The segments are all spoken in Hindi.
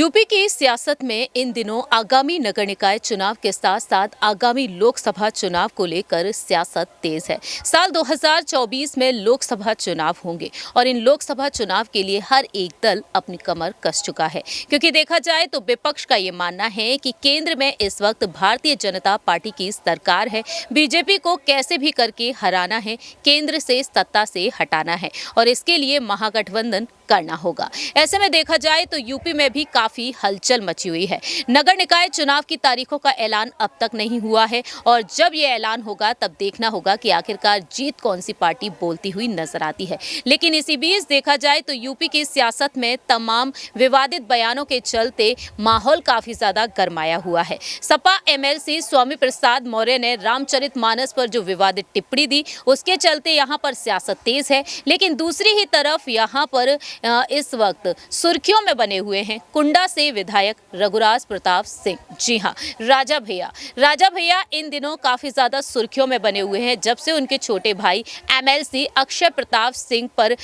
यूपी की सियासत में इन दिनों आगामी नगर निकाय चुनाव के साथ साथ आगामी लोकसभा चुनाव को लेकर सियासत तेज है। साल 2024 में लोकसभा चुनाव होंगे और इन लोकसभा चुनाव के लिए हर एक दल अपनी कमर कस चुका है, क्योंकि देखा जाए तो विपक्ष का ये मानना है कि केंद्र में इस वक्त भारतीय जनता पार्टी की सरकार है। बीजेपी को कैसे भी करके हराना है, केंद्र से सत्ता से हटाना है और इसके लिए महागठबंधन करना होगा। ऐसे में देखा जाए तो यूपी में भी काफी हलचल मची हुई है। नगर निकाय चुनाव की तारीखों का ऐलान अब तक नहीं हुआ है और जब यह ऐलान होगा तब देखना होगा कि आखिरकार जीत कौन सी पार्टी बोलती हुई नजर आती है। लेकिन इसी बीच देखा जाए तो यूपी की सियासत में तमाम विवादित बयानों के चलते माहौल काफी ज्यादा गरमाया हुआ है। सपा एमएलसी स्वामी प्रसाद मौर्य ने रामचरितमानस पर जो विवादित टिप्पणी दी, उसके चलते यहाँ पर सियासत तेज है। लेकिन दूसरी ही तरफ यहाँ पर इस वक्त सुर्खियों में बने हुए हैं कुंडा से विधायक रघुराज प्रताप सिंह। जी हां, राजा भैया इन दिनों काफी ज्यादा सुर्खियों में बने हुए हैं जब से उनके छोटे भाई एमएलसी अक्षय प्रताप सिंह पर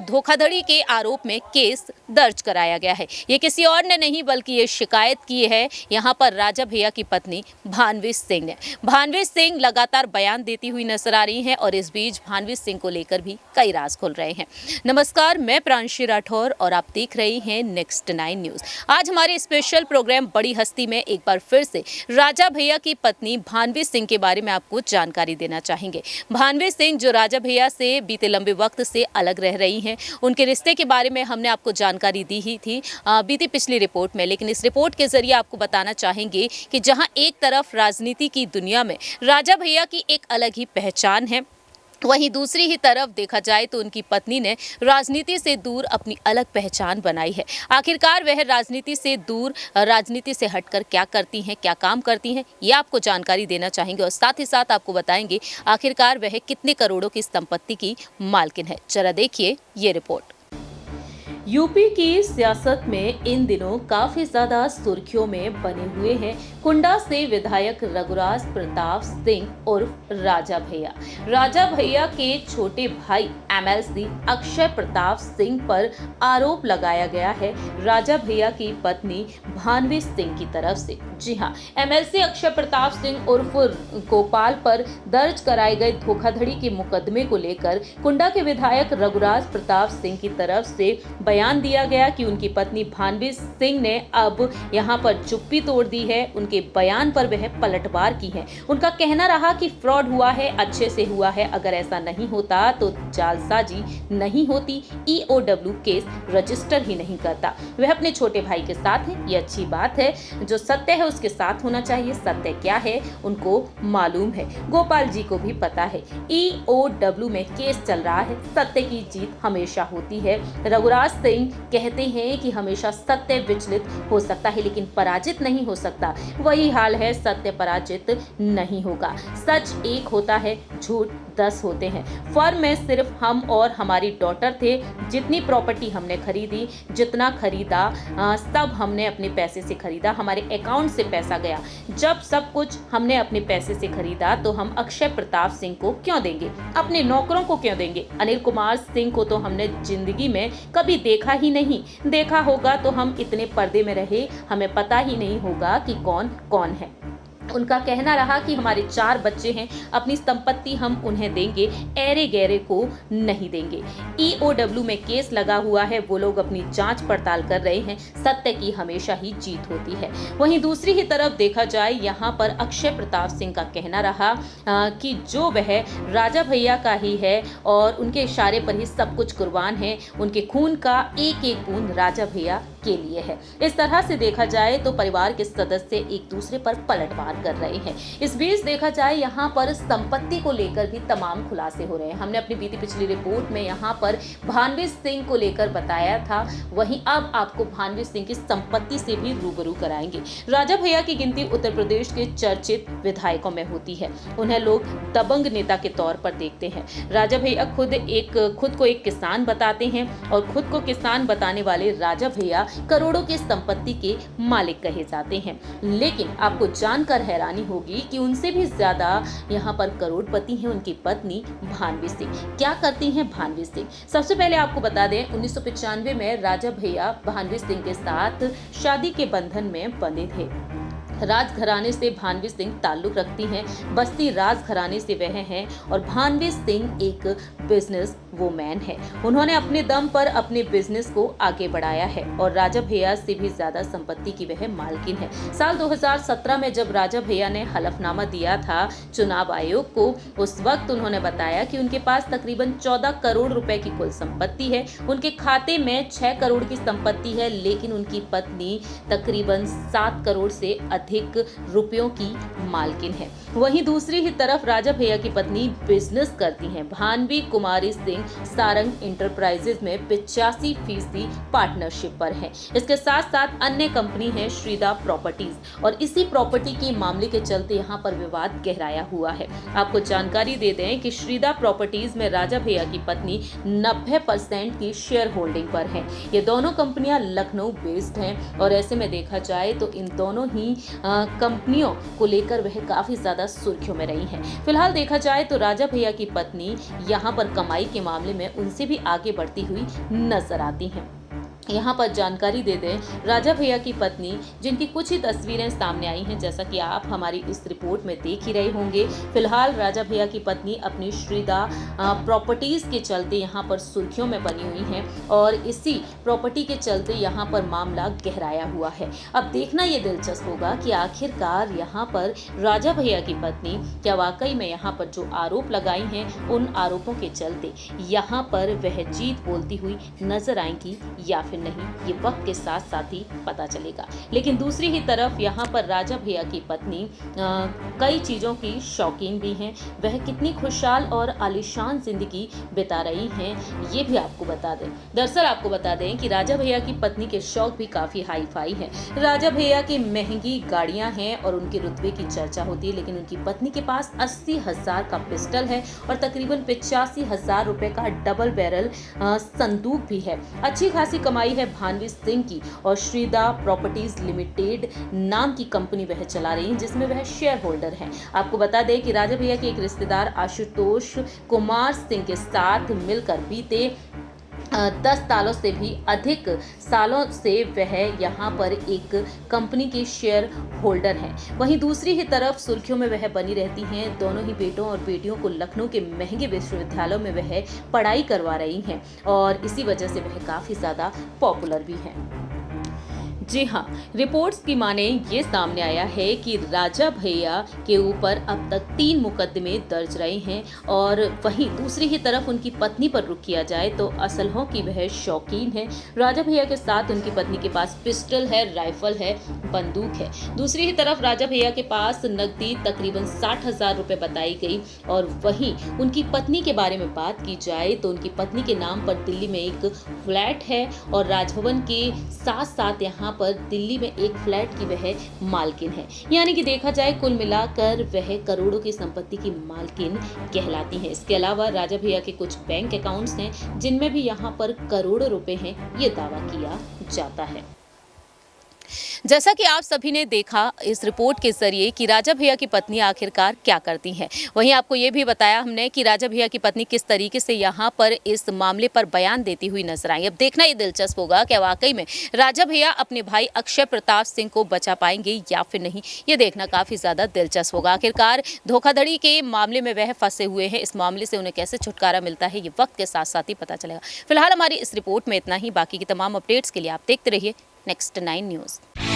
धोखाधड़ी के आरोप में केस दर्ज कराया गया है। ये किसी और ने नहीं बल्कि ये शिकायत की है यहाँ पर राजा भैया की पत्नी भानवी सिंह ने। भानवी सिंह लगातार बयान देती हुई नजर आ रही हैं और इस बीच भानवी सिंह को लेकर भी कई राज खुल रहे हैं। नमस्कार, मैं प्रांशी राठौर और आप देख रहे हैं नेक्स्ट 9 न्यूज। आज हमारे स्पेशल प्रोग्राम बड़ी हस्ती में एक बार फिर से राजा भैया की पत्नी भानवी सिंह के बारे में आपको जानकारी देना चाहेंगे। भानवी सिंह जो राजा भैया से बीते लंबे वक्त से अलग रह रही हैं, उनके रिश्ते के बारे में हमने आपको जानकारी दी ही थी बीती पिछली रिपोर्ट में। लेकिन इस रिपोर्ट के जरिए आपको बताना चाहेंगे कि जहां एक तरफ राजनीति की दुनिया में राजा भैया की एक अलग ही पहचान है, वहीं दूसरी ही तरफ देखा जाए तो उनकी पत्नी ने राजनीति से दूर अपनी अलग पहचान बनाई है। आखिरकार वह राजनीति से दूर, राजनीति से हटकर क्या करती हैं, क्या काम करती हैं, ये आपको जानकारी देना चाहेंगे और साथ ही साथ आपको बताएंगे आखिरकार वह कितने करोड़ों की संपत्ति की मालकिन है। जरा देखिए ये रिपोर्ट। यूपी की सियासत में इन दिनों काफी ज्यादा सुर्खियों में बने हुए हैं कुंडा से विधायक रघुराज प्रताप सिंह उर्फ राजा भैया के छोटे भाई एमएलसी अक्षय प्रताप सिंह पर आरोप लगाया गया है राजा भैया की पत्नी भानवी सिंह की तरफ से। जी हां, एमएलसी अक्षय प्रताप सिंह उर्फ गोपाल पर दर्ज कराए गए धोखाधड़ी के मुकदमे को लेकर कुंडा के विधायक रघुराज प्रताप सिंह की तरफ से बयान दिया गया कि उनकी पत्नी भानवी सिंह ने अब यहां पर चुप्पी तोड़ दी है। उनके बयान पर वह पलटवार की है। उनका कहना रहा कि फ्रॉड हुआ है, अच्छे से हुआ है, अगर ऐसा नहीं होता तो जालसाजी नहीं होती, ईओडब्ल्यू केस रजिस्टर ही नहीं करता। वह अपने छोटे भाई के साथ है, ये अच्छी बात है। जो सत्य है उसके साथ होना चाहिए। सत्य क्या है उनको मालूम है, गोपाल जी को भी पता है। ईओडब्ल्यू में केस चल रहा है, सत्य की जीत हमेशा होती है। रघुराज सिंह कहते हैं कि हमेशा सत्य विचलित हो सकता है लेकिन पराजित नहीं हो सकता। वही हाल है, सत्य पराजित नहीं होगा। सच एक होता है, झूठ 10 होते हैं। फर्म में सिर्फ हम और हमारी डॉटर थे। जितनी प्रॉपर्टी हमने खरीदी, जितना खरीदा, सब हमने अपने पैसे से खरीदा, हमारे अकाउंट से पैसा गया। जब सब कुछ हमने अपने पैसे से खरीदा तो हम अक्षय प्रताप सिंह को क्यों देंगे, अपने नौकरों को क्यों देंगे? अनिल कुमार सिंह को तो हमने जिंदगी में कभी देखा ही नहीं। देखा होगा तो हम इतने पर्दे में रहे, हमें पता ही नहीं होगा कि कौन कौन है। उनका कहना रहा कि हमारे 4 बच्चे हैं, अपनी संपत्ति हम उन्हें देंगे, ऐरे गैरे को नहीं देंगे। ईओडब्ल्यू में केस लगा हुआ है, वो लोग अपनी जांच पड़ताल कर रहे हैं। सत्य की हमेशा ही जीत होती है। वहीं दूसरी ही तरफ देखा जाए यहाँ पर अक्षय प्रताप सिंह का कहना रहा कि जो वह राजा भैया का ही है और उनके इशारे पर ही सब कुछ कुर्बान है। उनके खून का एक एक बूंद राजा भैया के लिए है। इस तरह से देखा जाए तो परिवार के सदस्य एक दूसरे पर पलटवार कर रहे हैं। इस बीच देखा जाए यहाँ पर संपत्ति को लेकर भी तमाम खुलासे हो रहे हैं। हमने अपनी बीती पिछली रिपोर्ट में यहाँ पर भानवी सिंह को लेकर बताया था, वहीं अब आपको भानवी सिंह की संपत्ति से भी रूबरू कराएंगे। राजा भैया की गिनती उत्तर प्रदेश के चर्चित विधायकों में होती है। उन्हें लोग दबंग नेता के तौर पर देखते हैं। राजा भैया खुद को एक किसान बताते हैं और खुद को किसान बताने वाले राजा भैया करोड़ों की संपत्ति के मालिक कहे जाते हैं। लेकिन आपको जानकर हैरानी होगी कि उनसे भी ज्यादा यहाँ पर करोड़पति हैं उनकी पत्नी भानवी सिंह। क्या करती हैं भानवी सिंह? सबसे पहले आपको बता दें 1995 में राजा भैया भानवी सिंह के साथ शादी के बंधन में बंधे थे। राजघराने से भानवी सिंह ताल्लुक रखती हैं। बस्ती राजघराने से वह हैं और भानवी सिंह एक बिजनेस वुमैन है। उन्होंने अपने दम पर अपने बिजनेस को आगे बढ़ाया है और राजा भैया से भी ज्यादा संपत्ति की वह मालकिन है। साल 2017 में जब राजा भैया ने हलफनामा दिया था चुनाव आयोग को, उस वक्त उन्होंने बताया कि उनके पास तकरीबन 14 करोड़ रुपए की कुल संपत्ति है। उनके खाते में 6 करोड़ की संपत्ति है, लेकिन उनकी पत्नी तकरीबन 7 करोड़ से अधिक रुपयों की मालकिन है। वहीं दूसरी ही तरफ राजा भैया की पत्नी बिजनेस करती हैं। भानवी कुमारी सिंह सारंग इंटरप्राइजेज में 85% पार्टनरशिप पर है। इसके साथ साथ अन्य कंपनी है श्रीदा प्रॉपर्टीज और इसी प्रॉपर्टी के मामले के चलते यहाँ पर विवाद गहराया हुआ है। आपको जानकारी दे दें कि श्रीदा प्रॉपर्टीज में राजा भैया की पत्नी 90% की शेयर होल्डिंग पर है। ये दोनों कंपनियां लखनऊ बेस्ड हैं और ऐसे में देखा जाए तो इन दोनों ही कंपनियों को लेकर वह काफी ज्यादा सुर्खियों में रही हैं। फिलहाल देखा जाए तो राजा भैया की पत्नी यहाँ पर कमाई के मामले में उनसे भी आगे बढ़ती हुई नजर आती हैं। यहाँ पर जानकारी दे दें, राजा भैया की पत्नी जिनकी कुछ ही तस्वीरें सामने आई हैं, जैसा कि आप हमारी इस रिपोर्ट में देख ही रहे होंगे। फिलहाल राजा भैया की पत्नी अपनी श्रीदा प्रॉपर्टीज के चलते यहाँ पर सुर्खियों में बनी हुई हैं और इसी प्रॉपर्टी के चलते यहाँ पर मामला गहराया हुआ है। अब देखना ये दिलचस्प होगा कि आखिरकार यहाँ पर राजा भैया की पत्नी क्या वाकई में यहाँ पर जो आरोप लगाई हैं उन आरोपों के चलते यहाँ पर वह जीत बोलती हुई नजर आएंगी या फिर नहीं, ये वक्त के साथ साथ ही पता चलेगा। लेकिन दूसरी ही तरफ यहाँ पर राजा भैया की पत्नी कई चीजों की शौकीन भी हैं। वह कितनी खुशहाल और आलीशान जिंदगी बिता रही हैं, ये भी आपको बता दें। दरअसल आपको बता दें कि राजा भैया की पत्नी के शौक भी काफी हाई फाई हैं। राजा भैया की महंगी गाड़ियां हैं और उनके रुतबे की चर्चा होती है, लेकिन उनकी पत्नी के पास 80,000 का पिस्टल है और तकरीबन 85,000 रुपए का डबल बैरल संदूक भी है। अच्छी खासी कमाई है भानवी सिंह की और श्रीदा प्रॉपर्टीज लिमिटेड नाम की कंपनी वह चला रही है, जिसमें वह शेयर होल्डर हैं। आपको बता दें कि राजा भैया के एक रिश्तेदार आशुतोष कुमार सिंह के साथ मिलकर बीते 10 सालों से भी अधिक सालों से वह यहाँ पर एक कंपनी की शेयर होल्डर हैं। वहीं दूसरी ही तरफ सुर्खियों में वह बनी रहती हैं। दोनों ही बेटों और बेटियों को लखनऊ के महंगे विश्वविद्यालयों में वह पढ़ाई करवा रही हैं और इसी वजह से वह काफ़ी ज़्यादा पॉपुलर भी हैं। जी हाँ, रिपोर्ट्स की माने ये सामने आया है कि राजा भैया के ऊपर अब तक 3 मुकदमे दर्ज रहे हैं और वहीं दूसरी ही तरफ उनकी पत्नी पर रुख किया जाए तो असलहों की वह शौकीन है। राजा भैया के साथ उनकी पत्नी के पास पिस्टल है, राइफल है, बंदूक है। दूसरी ही तरफ राजा भैया के पास नकदी तकरीबन 60,000 रुपए बताई गई और वहीं उनकी पत्नी के बारे में बात की जाए तो उनकी पत्नी के नाम पर दिल्ली में एक फ्लैट है और राजभवन के साथ साथ यहाँ पर दिल्ली में एक फ्लैट की वह मालकिन है। यानी कि देखा जाए कुल मिलाकर वह करोड़ों की संपत्ति की मालकिन कहलाती है। इसके अलावा राजा भैया के कुछ बैंक अकाउंट्स हैं जिनमें भी यहाँ पर करोड़ों रुपए हैं, ये दावा किया जाता है। जैसा कि आप सभी ने देखा इस रिपोर्ट के जरिए कि राजा भैया की पत्नी आखिरकार क्या करती हैं। वहीं आपको ये भी बताया हमने कि राजा भैया की पत्नी किस तरीके से यहाँ पर इस मामले पर बयान देती हुई नजर आई। अब देखना ये दिलचस्प होगा कि वाकई में राजा भैया अपने भाई अक्षय प्रताप सिंह को बचा पाएंगे या फिर नहीं, ये देखना काफ़ी ज़्यादा दिलचस्प होगा। आखिरकार धोखाधड़ी के मामले में वह फंसे हुए हैं, इस मामले से उन्हें कैसे छुटकारा मिलता है ये वक्त के साथ साथ ही पता चलेगा। फिलहाल हमारी इस रिपोर्ट में इतना ही। बाकी की तमाम अपडेट्स के लिए आप देखते रहिए नेक्स्ट 9 न्यूज़।